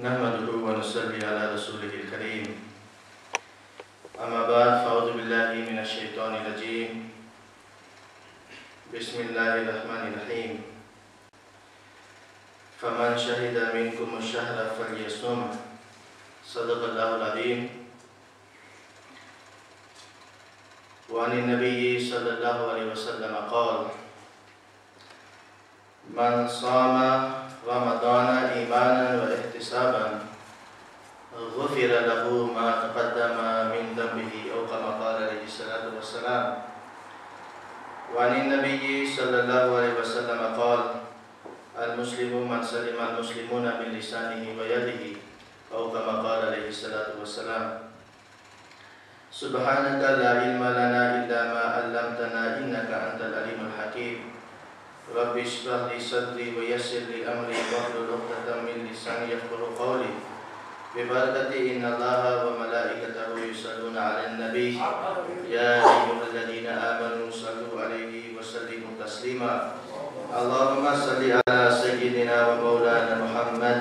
نحمده ونصلي على رسوله الكريم أما بعد فأعوذ بالله من الشيطان الرجيم بسم الله الرحمن الرحيم فمن شهد منكم الشهر فليصم صدق الله العظيم وعن النبي صلى الله عليه وسلم قال من صام رمضان إيمانا واحتسابا غفر له ما تقدم من ذنبه أو كما قال عليه الصلاة والسلام وعن النبي صلى الله عليه وسلم قال المسلم من سلم المسلمون من لسانه ويده أو كما قال عليه الصلاة والسلام سبحانك لا علم لنا إلا ما علمتنا إنك أنت العليم الحكيم رب اشرح لي صدري ويسر لي أمري واحلل عقدة من لساني يفقهوا قولي ببركة إن الله وملائكته يصلون على النبي يا أيها الذين آمنوا صلوا عليه وسلموا تسليما اللهم صل على سيدنا ومولانا محمد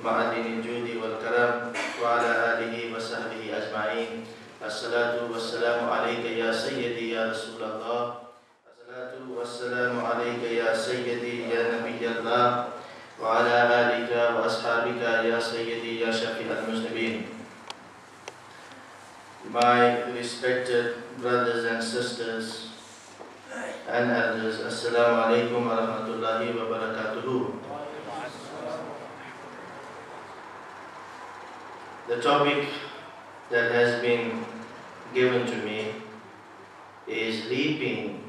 معدن الجود والكرم وعلى آله وصحبه أجمعين الصلاة والسلام عليك يا سيدي يا رسول الله الصلاة والسلام عليك يا سيدي يا نبي الله وعلى آلك وأصحابك يا سيدي يا شفيع المذنبين. My respected brothers and sisters and elders, Assalamu alaikum wa rahmatullahi wa barakatuhu. The topic that has been given to me is reaping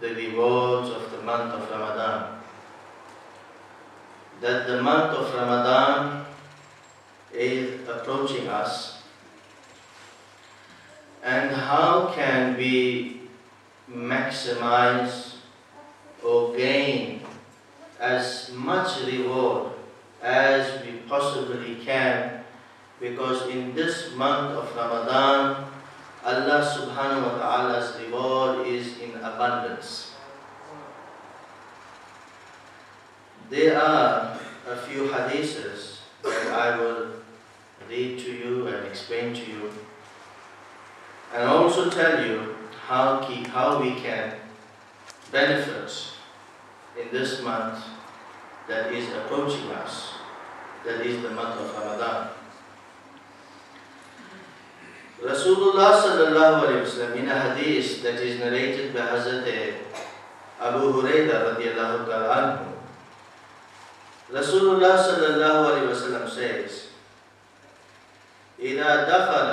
the rewards of the month of Ramadan. That the month of Ramadan is approaching us, and how can we maximize or gain as much reward as we possibly can, because in this month of Ramadan Allah subhanahu wa ta'ala's reward is in abundance. There are a few hadiths that I will read to you and explain to you, and also tell you how we can benefit in this month that is approaching us, that is the month of Ramadan. Rasulullah sallallahu alayhi wa sallam, in a hadith that is narrated by Hazrat Abu Hurairah radiyallahu ta'ala anhu, Rasulullah sallallahu alayhi wa sallam says, إِذَا دَخَلَ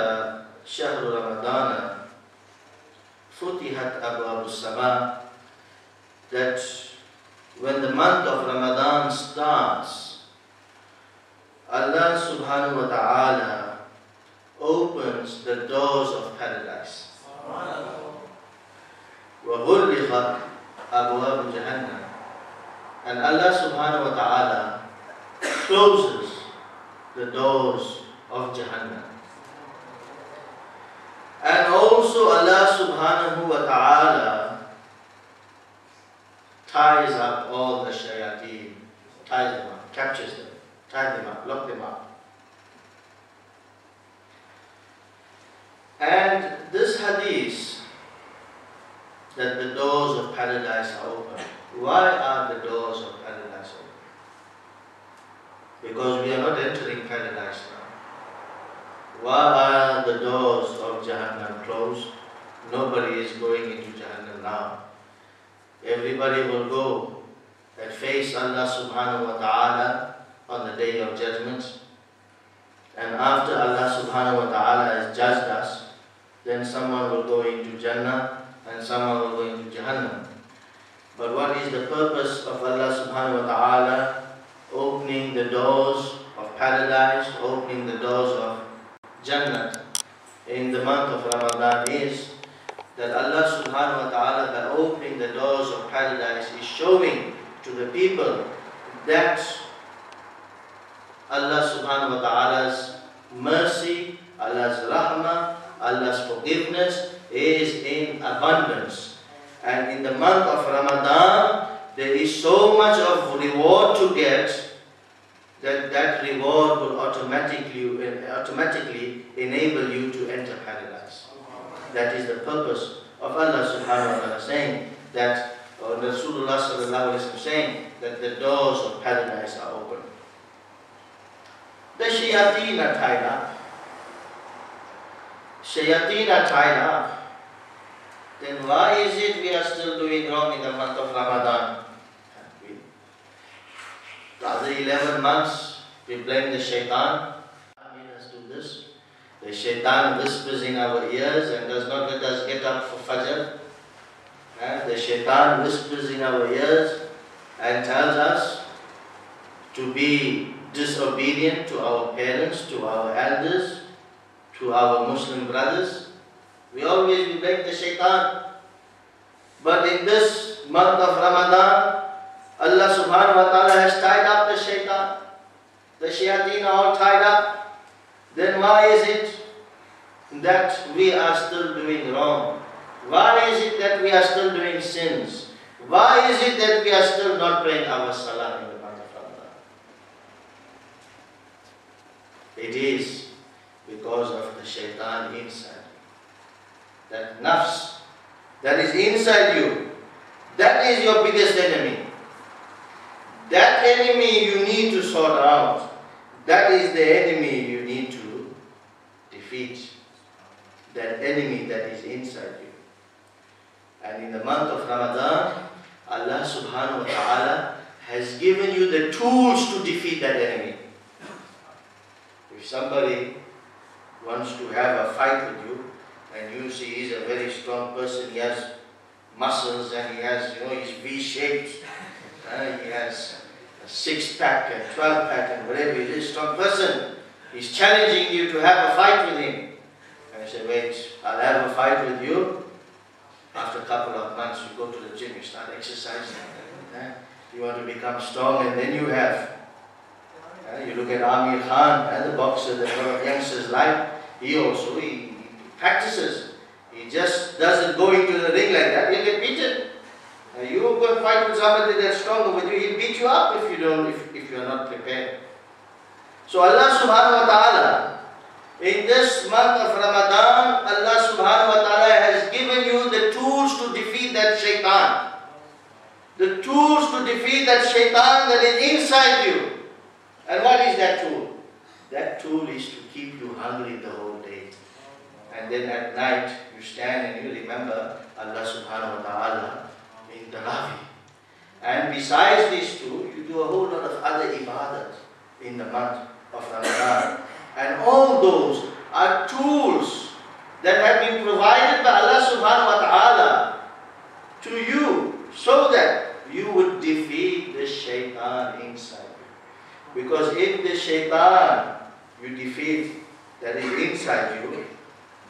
شَهْرُ رَمَضَانَ فُتِحَتْ أَبْوَابُ السَّمَاءِ, that when the month of Ramadan starts, Allah subhanahu wa ta'ala opens the doors of paradise. وَغُلِّقَتْ أَبْوَابُ جَهَنَّمَ, and Allah subhanahu wa ta'ala closes the doors of Jahannam. And also Allah subhanahu wa ta'ala ties up all the shayateen, ties them up, captures them, ties them up, lock them up. And this hadith, that the doors of paradise are open. Why are the doors of paradise open? Because we are not entering paradise now. Why are the doors of Jahannam closed? Nobody is going into Jahannam now. Everybody will go and face Allah subhanahu wa ta'ala on the day of judgment. And after Allah subhanahu wa ta'ala has judged us, then someone will go into Jannah and someone will go into Jahannam. But what is the purpose of Allah subhanahu wa ta'ala opening the doors of paradise, opening the doors of Jannah in the month of Ramadan is that Allah subhanahu wa ta'ala, by opening the doors of paradise, is showing to the people that Allah subhanahu wa ta'ala's mercy, Allah's rahmah, Allah's forgiveness is in abundance. And in the month of Ramadan, there is so much of reward to get that reward will automatically enable you to enter paradise. That is the purpose of Allah subhanahu wa ta'ala saying that, or Rasulullah sallallahu alaihi wasallam saying that the doors of paradise are open. The shayateen are tied up. Shayateen are tied up. Then why is it we are still doing wrong in the month of Ramadan? The other 11 months we blame the shaitan. Made us do this. The shaitan whispers in our ears and does not let us get up for Fajr. And the shaitan whispers in our ears and tells us to be disobedient to our parents, to our elders, to our Muslim brothers. We always blame the shaitan. But in this month of Ramadan, Allah subhanahu wa ta'ala has tied up the shaitan. The shayateen are all tied up. Then why is it that we are still doing wrong? Why is it that we are still doing sins? Why is it that we are still not praying our salah in the month of Ramadan? It is because of the shaitan inside you. That nafs that is inside you, that is your biggest enemy. That enemy you need to sort out. That is the enemy you need to defeat. That enemy that is inside you. And in the month of Ramadan, Allah subhanahu wa ta'ala has given you the tools to defeat that enemy. If somebody wants to have a fight with you, and you see he's a very strong person, he has muscles and he has, he's V-shaped, he has a 6-pack and 12-pack and whatever, he's a strong person. He's challenging you to have a fight with him. And you say, wait, I'll have a fight with you. After a couple of months, you go to the gym, you start exercising. You want to become strong, and then you have. You look at Amir Khan, the boxer that a lot of youngsters like. He practices. He just doesn't go into the ring like that. He'll get beaten. You go and fight with somebody that's stronger with you. He'll beat you up if you are not prepared. So Allah subhanahu wa ta'ala, in this month of Ramadan, Allah subhanahu wa ta'ala has given you the tools to defeat that shaitan. The tools to defeat that shaitan that is inside you. And what is that tool? That tool is to keep you hungry the whole day. And then at night, you stand and you remember Allah subhanahu wa ta'ala in Tarawih. And besides these two, you do a whole lot of other ibadat in the month of Ramadan. And all those are tools that have been provided by Allah subhanahu wa ta'ala to you so that you would defeat the shaitan inside you. Because if the shaitan you defeat that is inside you,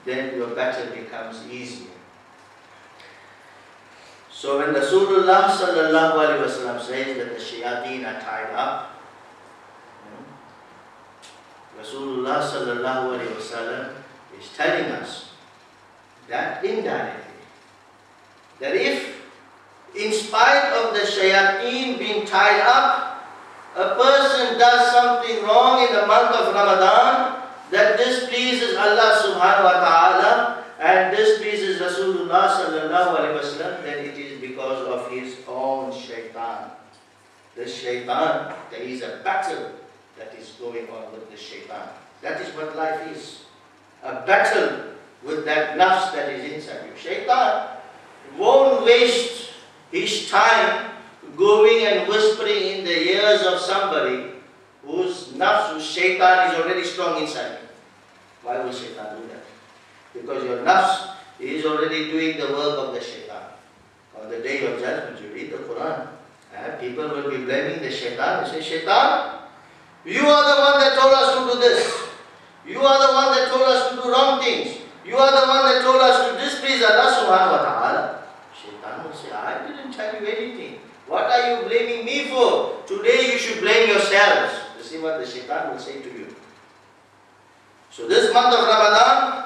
then your battle becomes easier. So when Rasulullah sallallahu alaihi wasallam says that the shayateen are tied up, Rasulullah sallallahu alaihi wasallam is telling us that indirectly, that if in spite of the shayateen being tied up, a person does something wrong in the month of Ramadan that displeases Allah subhanahu wa ta'ala and displeases Rasulullah sallallahu alaihi wasallam, then it is because of his own shaitan. The shaitan, there is a battle that is going on with the shaitan. That is what life is. A battle with that nafs that is inside you. Shaitan won't waste his time going and whispering in the ears of somebody whose nafs, whose shaitan is already strong inside you. Why will shaitan do that? Because your nafs is already doing the work of the shaitan. On the day of judgment, you read the Quran, and people will be blaming the shaitan. They say, shaitan, you are the one that told us to do this. You are the one that told us to do wrong things. You are the one that told us to displease Allah subhanahu wa ta'ala. Shaitan will say, I didn't tell you anything. What are you blaming me for? Today you should blame yourselves. You see what the shaitan will say to you. So this month of Ramadan,